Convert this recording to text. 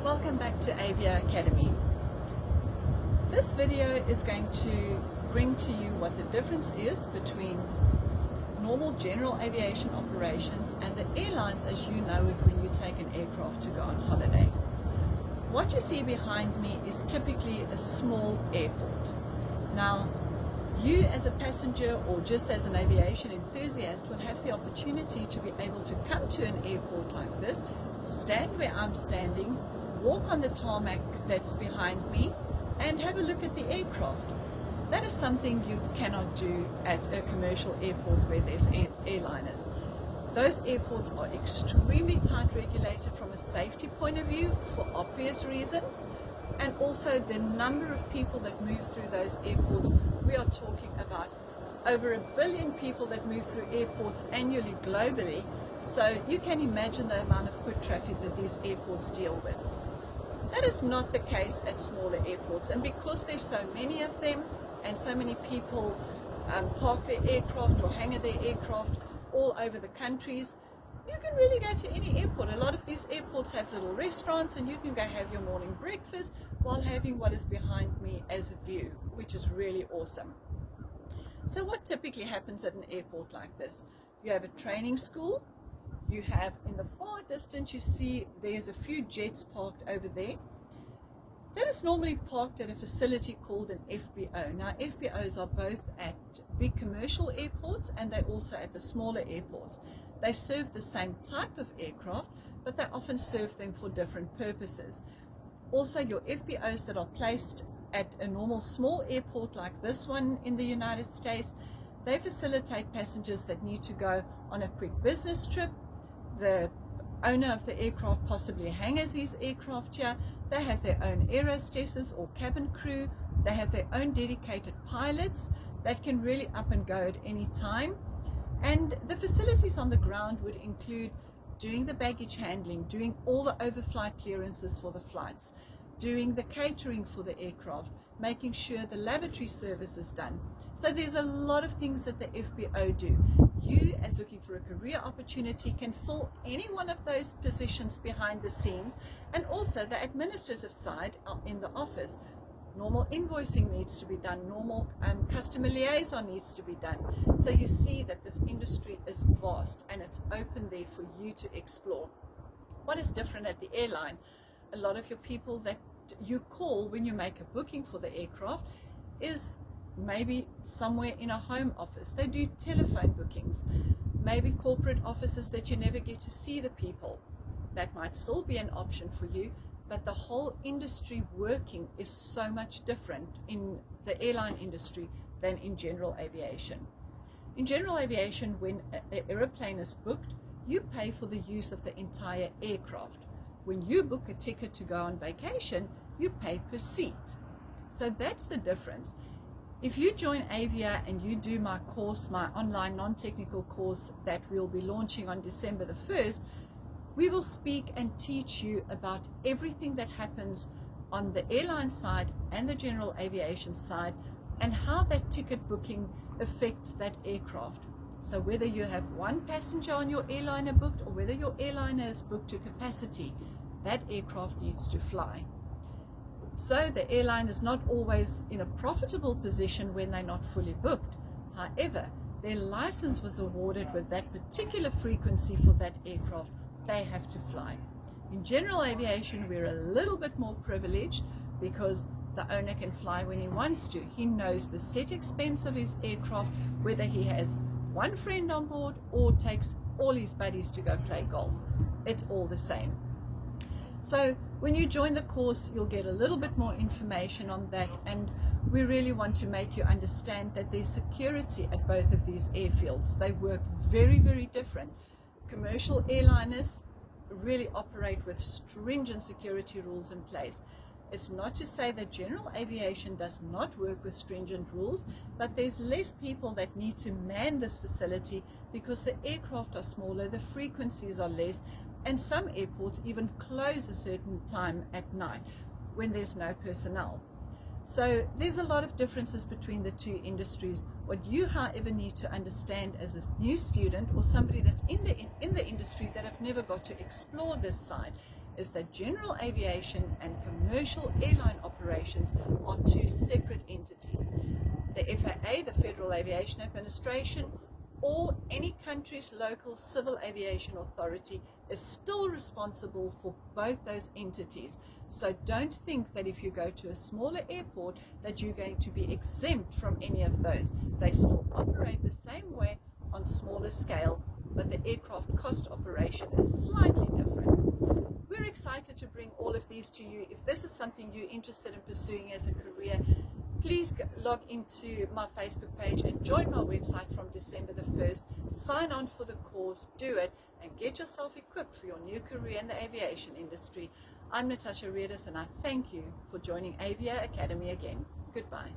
Welcome back to Aviation Academy. This video is going to bring to you what the difference is between normal general aviation operations and the airlines as you know it when you take an aircraft to go on holiday. What you see behind me is typically a small airport. Now, you as a passenger or just as an aviation enthusiast will have the opportunity to be able to come to an airport like this, stand where I'm standing, walk on the tarmac that's behind me and have a look at the aircraft. That is something you cannot do at a commercial airport where there's airliners. Those airports are extremely tight regulated from a safety point of view for obvious reasons, and also the number of people that move through those airports. We are talking about over 1 billion people that move through airports annually globally, so you can imagine the amount of foot traffic that these airports deal with. That is not the case at smaller airports, and because there's so many of them and so many people park their aircraft or hang their aircraft all over the countries, you can really go to any airport. A lot of these airports have little restaurants and you can go have your morning breakfast while having what is behind me as a view, which is really awesome. So what typically happens at an airport like this? You have a training school. You have in the far distance, you see there's a few jets parked over there. That is normally parked at a facility called an FBO. Now, FBOs are both at big commercial airports and they're also at the smaller airports. They serve the same type of aircraft, but they often serve them for different purposes. Also, your FBOs that are placed at a normal small airport like this one in the United States, they facilitate passengers that need to go on a quick business trip. The owner of the aircraft possibly hangs his aircraft here. They have their own air hostesses or cabin crew. They have their own dedicated pilots that can really up and go at any time. And the facilities on the ground would include doing the baggage handling, doing all the overflight clearances for the flights, doing the catering for the aircraft, making sure the lavatory service is done. So there's a lot of things that the FBO do. You, as looking for a career opportunity, can fill any one of those positions behind the scenes, and also the administrative side in the office. Normal invoicing needs to be done, normal customer liaison needs to be done. So you see that this industry is vast and it's open there for you to explore. What is different at the airline? A lot of your people that you call when you make a booking for the aircraft is maybe somewhere in a home office. They do telephone bookings, maybe corporate offices that you never get to see the people. That might still be an option for you, but the whole industry working is so much different in the airline industry than in general aviation. In general aviation, when an aeroplane is booked, you pay for the use of the entire aircraft. When you book a ticket to go on vacation, you pay per seat. So that's the difference. If you join Avia and you do my course, my online non-technical course that we'll be launching on December the 1st, we will speak and teach you about everything that happens on the airline side and the general aviation side and how that ticket booking affects that aircraft. So whether you have one passenger on your airliner booked or whether your airliner is booked to capacity, that aircraft needs to fly. So the airline is not always in a profitable position when they're not fully booked. However, their license was awarded with that particular frequency for that aircraft. They have to fly. In general aviation, we're a little bit more privileged because the owner can fly when he wants to. He knows the set expense of his aircraft, whether he has one friend on board or takes all his buddies to go play golf. It's all the same. So when you join the course, you'll get a little bit more information on that, and we really want to make you understand that there's security at both of these airfields. They work very, very different. Commercial airliners really operate with stringent security rules in place. It's not to say that general aviation does not work with stringent rules, but there's less people that need to man this facility because the aircraft are smaller, the frequencies are less, and some airports even close a certain time at night when there's no personnel. So there's a lot of differences between the two industries. What you, however, need to understand as a new student or somebody that's in the industry that have never got to explore this side is that general aviation and commercial airline operations are two separate entities. The FAA, the Federal Aviation Administration, or any country's local civil aviation authority is still responsible for both those entities. So don't think that if you go to a smaller airport that you're going to be exempt from any of those. They still operate the same way on smaller scale, but the aircraft cost operation is slightly different. We're excited to bring all of these to you. If this is something you're interested in pursuing as a career, please log into my Facebook page and join my website from December the 1st. Sign on for the course, do it, and get yourself equipped for your new career in the aviation industry. I'm Natasha Redes, and I thank you for joining Avia Academy again. Goodbye.